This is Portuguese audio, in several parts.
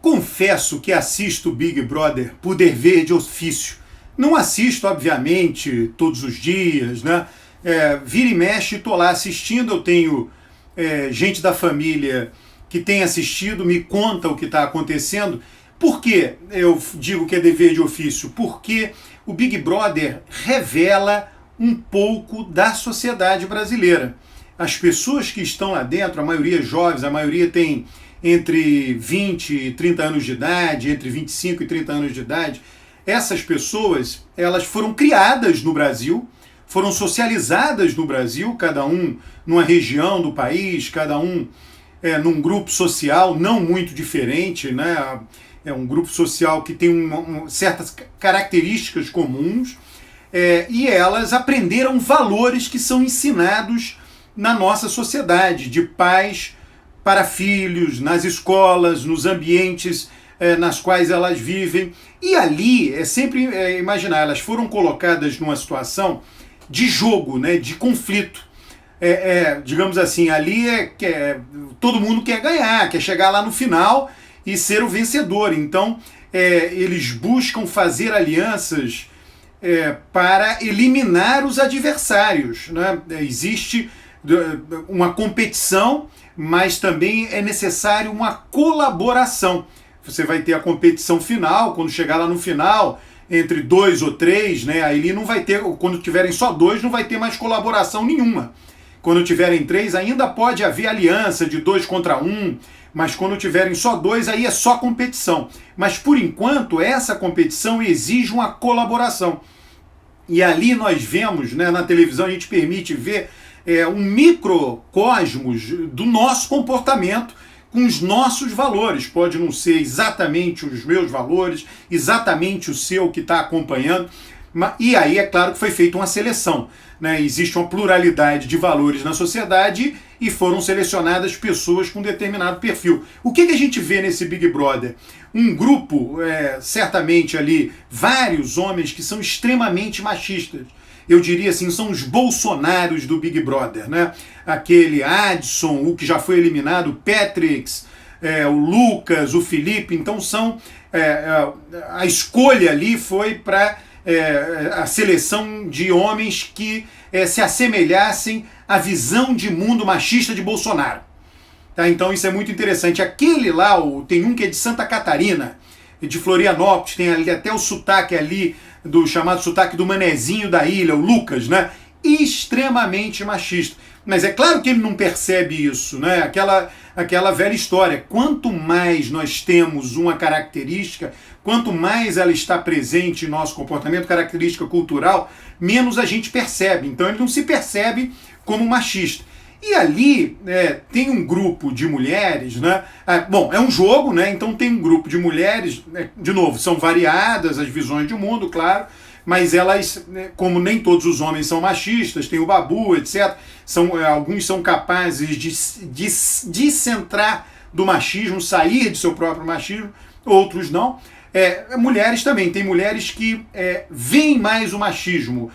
Confesso que assisto Big Brother por dever de ofício. Não assisto, obviamente, todos os dias, né? Vira e mexe, estou lá assistindo. Eu tenho gente da família que tem assistido, me conta o que está acontecendo. Por que eu digo que é dever de ofício? Porque o Big Brother revela um pouco da sociedade brasileira. As pessoas que estão lá dentro, a maioria jovens, a maioria tem entre 20 e 30 anos de idade, entre 25 e 30 anos de idade, essas pessoas, elas foram criadas no Brasil, foram socializadas no Brasil, cada um numa região do país, cada um num grupo social não muito diferente, né? É um grupo social que tem certas características comuns, e elas aprenderam valores que são ensinados na nossa sociedade, de pais para filhos, nas escolas, nos ambientes nas quais elas vivem. E ali, sempre imaginar, elas foram colocadas numa situação de jogo, né, de conflito. Digamos assim, ali todo mundo quer ganhar, quer chegar lá no final e ser o vencedor. Então, eles buscam fazer alianças para eliminar os adversários, né? Existe uma competição, mas também é necessário uma colaboração. Você vai ter a competição final, quando chegar lá no final, entre 2 ou 3, né? Aí não vai ter, quando tiverem só 2, não vai ter mais colaboração nenhuma. Quando tiverem 3, ainda pode haver aliança de 2 contra 1, mas quando tiverem só 2, aí é só competição. Mas por enquanto, essa competição exige uma colaboração. E ali nós vemos, né, na televisão, a gente permite ver um microcosmos do nosso comportamento com os nossos valores. Pode não ser exatamente os meus valores, exatamente o seu que está acompanhando, e aí é claro que foi feita uma seleção, né? Existe uma pluralidade de valores na sociedade e foram selecionadas pessoas com determinado perfil. O que a gente vê nesse Big Brother? Um grupo, certamente ali, vários homens que são extremamente machistas. Eu diria assim, são os Bolsonaros do Big Brother, né? Aquele Adson, o que já foi eliminado, o Patrix, o Lucas, o Felipe. Então a escolha ali foi para a seleção de homens que se assemelhassem à visão de mundo machista de Bolsonaro. Tá? Então isso é muito interessante. Aquele lá, tem um que é de Santa Catarina, de Florianópolis, tem ali até o sotaque ali, do chamado sotaque do manezinho da ilha, o Lucas, né? Extremamente machista. Mas é claro que ele não percebe isso, né? Aquela velha história. Quanto mais nós temos uma característica, quanto mais ela está presente em nosso comportamento, característica cultural, menos a gente percebe. Então ele não se percebe como machista. E ali tem um grupo de mulheres, né? Bom, é um jogo, né? Então tem um grupo de mulheres, de novo, são variadas as visões de mundo, claro, mas elas, como nem todos os homens são machistas, tem o babu, etc., alguns são capazes de descentrar do machismo, sair de seu próprio machismo, outros não. Mulheres também, tem mulheres que veem mais o machismo,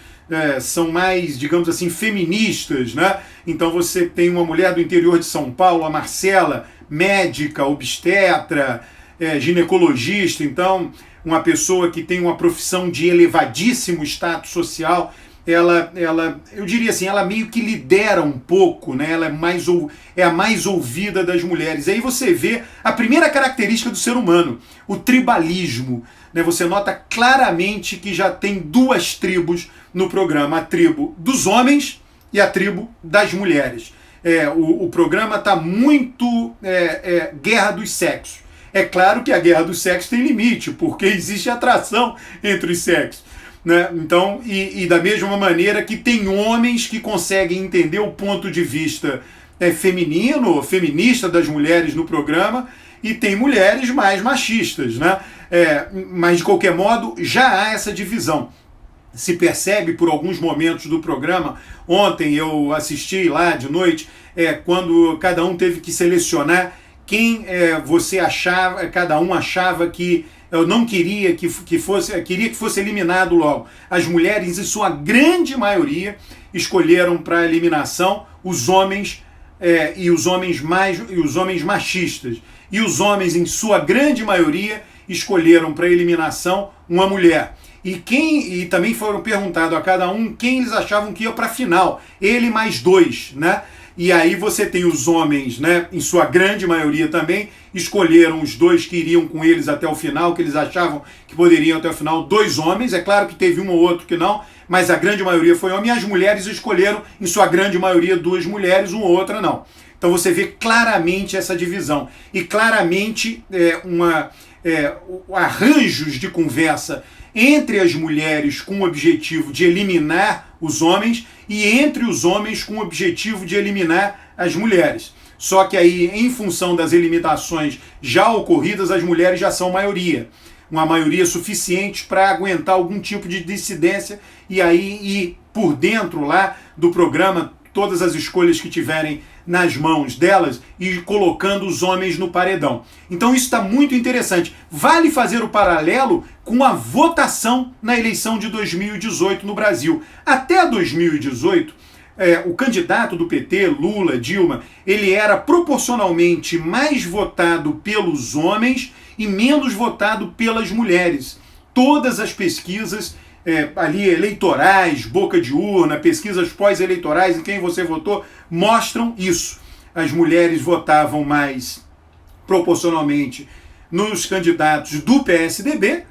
são mais, digamos assim, feministas, né? Então você tem uma mulher do interior de São Paulo, a Marcela, médica, obstetra, ginecologista, então uma pessoa que tem uma profissão de elevadíssimo status social, eu diria assim, ela meio que lidera um pouco, né? Ela é a mais ouvida das mulheres. Aí você vê a primeira característica do ser humano, o tribalismo, né? Você nota claramente que já tem 2 tribos no programa, a tribo dos homens e a tribo das mulheres. O programa está muito guerra dos sexos. É claro que a guerra dos sexos tem limite, porque existe atração entre os sexos, né? Então, e da mesma maneira que tem homens que conseguem entender o ponto de vista feminino, feminista das mulheres no programa, e tem mulheres mais machistas, né? Mas de qualquer modo já há essa divisão. Se percebe por alguns momentos do programa. Ontem eu assisti lá de noite, quando cada um teve que selecionar quem você achava, cada um achava que eu não queria que fosse eliminado logo. As mulheres, em sua grande maioria, escolheram para eliminação os homens e os homens machistas. e os homens, em sua grande maioria, escolheram para eliminação uma mulher. E também foram perguntados a cada um quem eles achavam que ia para a final. Ele mais 2, né? E aí você tem os homens, né, em sua grande maioria também, escolheram os 2 que iriam com eles até o final, que eles achavam que poderiam até o final, 2 homens. É claro que teve um ou outro que não, mas a grande maioria foi homem, e as mulheres escolheram, em sua grande maioria, 2 mulheres, uma ou outra não. Então você vê claramente essa divisão, e claramente arranjos de conversa entre as mulheres com o objetivo de eliminar os homens e entre os homens com o objetivo de eliminar as mulheres. Só que aí, em função das eliminações já ocorridas, as mulheres já são maioria. Uma maioria suficiente para aguentar algum tipo de dissidência e aí ir por dentro lá do programa todas as escolhas que tiverem nas mãos delas e colocando os homens no paredão. Então isso está muito interessante. Vale fazer o paralelo com a votação na eleição de 2018 no Brasil. Até 2018, o candidato do PT, Lula, Dilma, ele era proporcionalmente mais votado pelos homens e menos votado pelas mulheres. Todas as pesquisas ali eleitorais, boca de urna, pesquisas pós-eleitorais em quem você votou, mostram isso. As mulheres votavam mais proporcionalmente nos candidatos do PSDB,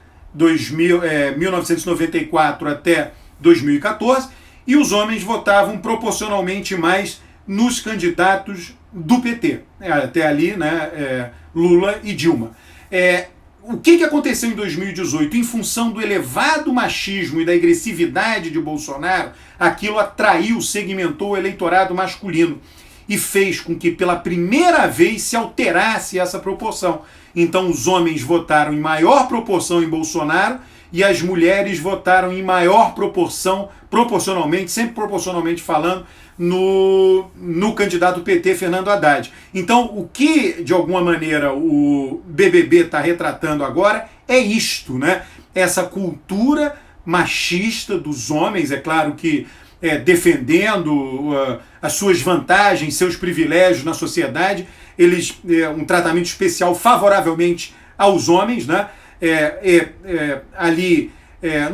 1994 até 2014, e os homens votavam proporcionalmente mais nos candidatos do PT, até ali, né, Lula e Dilma. O que aconteceu em 2018? Em função do elevado machismo e da agressividade de Bolsonaro, aquilo atraiu, segmentou o eleitorado masculino e fez com que pela primeira vez se alterasse essa proporção. Então os homens votaram em maior proporção em Bolsonaro e as mulheres votaram em maior proporção, proporcionalmente, sempre proporcionalmente falando, no candidato PT, Fernando Haddad. Então, o que, de alguma maneira, o BBB está retratando agora é isto, né? Essa cultura machista dos homens, é claro que defendendo as suas vantagens, seus privilégios na sociedade, eles um tratamento especial favoravelmente aos homens, né? Ali,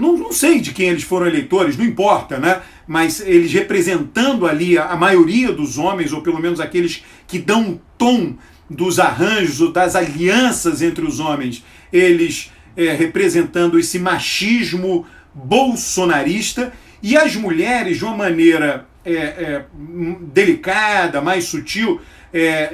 não sei de quem eles foram eleitores, não importa, né? Mas eles representando ali a maioria dos homens, ou pelo menos aqueles que dão o tom dos arranjos ou das alianças entre os homens, eles representando esse machismo bolsonarista, e as mulheres, de uma maneira delicada, mais sutil,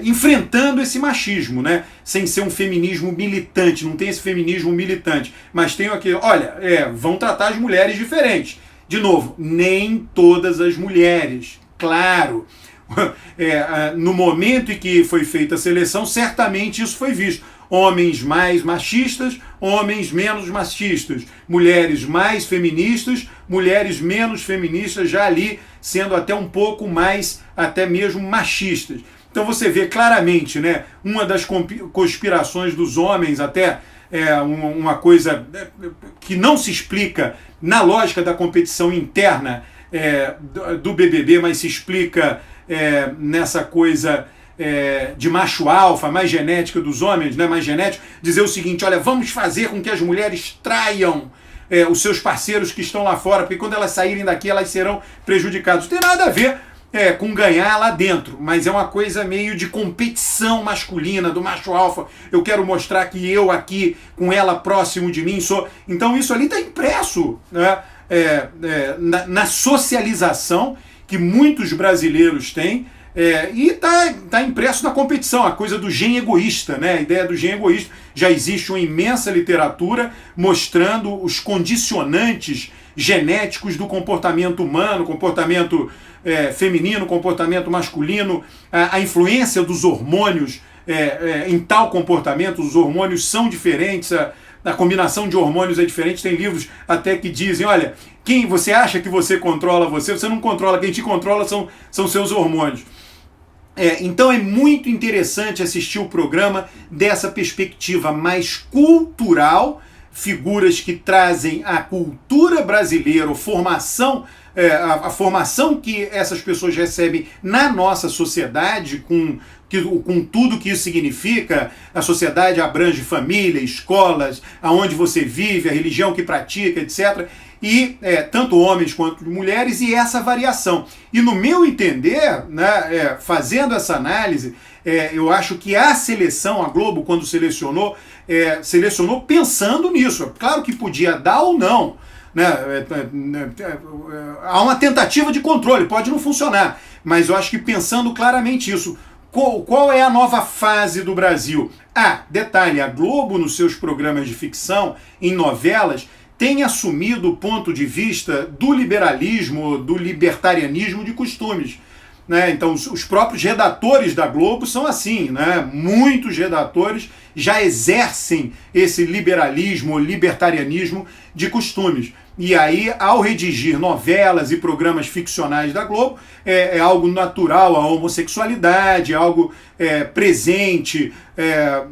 enfrentando esse machismo, né? Sem ser um feminismo militante, não tem esse feminismo militante, mas tem aqui, olha, vão tratar as mulheres diferentes. De novo, nem todas as mulheres, claro. No momento em que foi feita a seleção, certamente isso foi visto. Homens mais machistas, homens menos machistas. Mulheres mais feministas, mulheres menos feministas, já ali sendo até um pouco mais, até mesmo machistas. Então você vê claramente, né, uma das conspirações dos homens, até uma coisa que não se explica na lógica da competição interna do BBB, mas se explica nessa coisa de macho alfa, mais genética dos homens, né, mais genético, dizer o seguinte: olha, vamos fazer com que as mulheres traiam os seus parceiros que estão lá fora, porque quando elas saírem daqui elas serão prejudicadas. Não tem nada a ver com ganhar lá dentro, mas é uma coisa meio de competição masculina, do macho alfa. Eu quero mostrar que eu aqui, com ela próximo de mim, sou... Então isso ali está impresso, né, na socialização que muitos brasileiros têm, e está impresso na competição, a coisa do gen egoísta, né? A ideia do gen egoísta. Já existe uma imensa literatura mostrando os condicionantes genéticos do comportamento humano, comportamento feminino, comportamento masculino, a influência dos hormônios em tal comportamento. Os hormônios são diferentes, a combinação de hormônios é diferente. Tem livros até que dizem, olha, quem você acha que você controla você não controla, quem te controla são seus hormônios. Então é muito interessante assistir o programa dessa perspectiva mais cultural, figuras que trazem a cultura brasileira, a formação que essas pessoas recebem na nossa sociedade, com tudo que isso significa. A sociedade abrange família, escolas, aonde você vive, a religião que pratica, etc. E tanto homens quanto mulheres, e essa variação. E no meu entender, né, fazendo essa análise, eu acho que a seleção, a Globo, quando selecionou pensando nisso. Claro que podia dar ou não, né? Há uma tentativa de controle, pode não funcionar, mas eu acho que pensando claramente isso. Qual é a nova fase do Brasil? Detalhe, a Globo, nos seus programas de ficção, em novelas, tem assumido o ponto de vista do liberalismo, do libertarianismo de costumes. Né? Então, os próprios redatores da Globo são assim, né? Muitos redatores já exercem esse liberalismo, libertarianismo de costumes. E aí, ao redigir novelas e programas ficcionais da Globo, é algo natural, a homossexualidade, algo presente,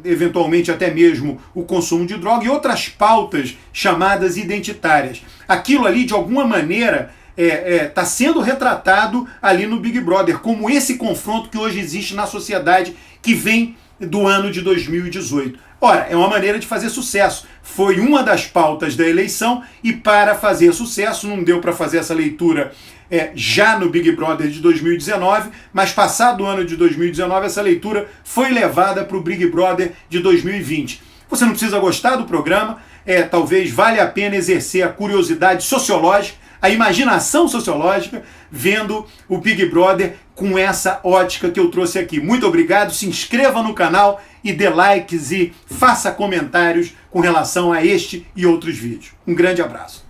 eventualmente até mesmo o consumo de droga e outras pautas chamadas identitárias. Aquilo ali, de alguma maneira, está sendo retratado ali no Big Brother, como esse confronto que hoje existe na sociedade, que vem do ano de 2018. Ora, é uma maneira de fazer sucesso. Foi uma das pautas da eleição, e para fazer sucesso não deu para fazer essa leitura já no Big Brother de 2019, mas passado o ano de 2019, essa leitura foi levada para o Big Brother de 2020. Você não precisa gostar do programa, talvez valha a pena exercer a curiosidade sociológica, a imaginação sociológica, vendo o Big Brother com essa ótica que eu trouxe aqui. Muito obrigado, se inscreva no canal e dê likes e faça comentários com relação a este e outros vídeos. Um grande abraço.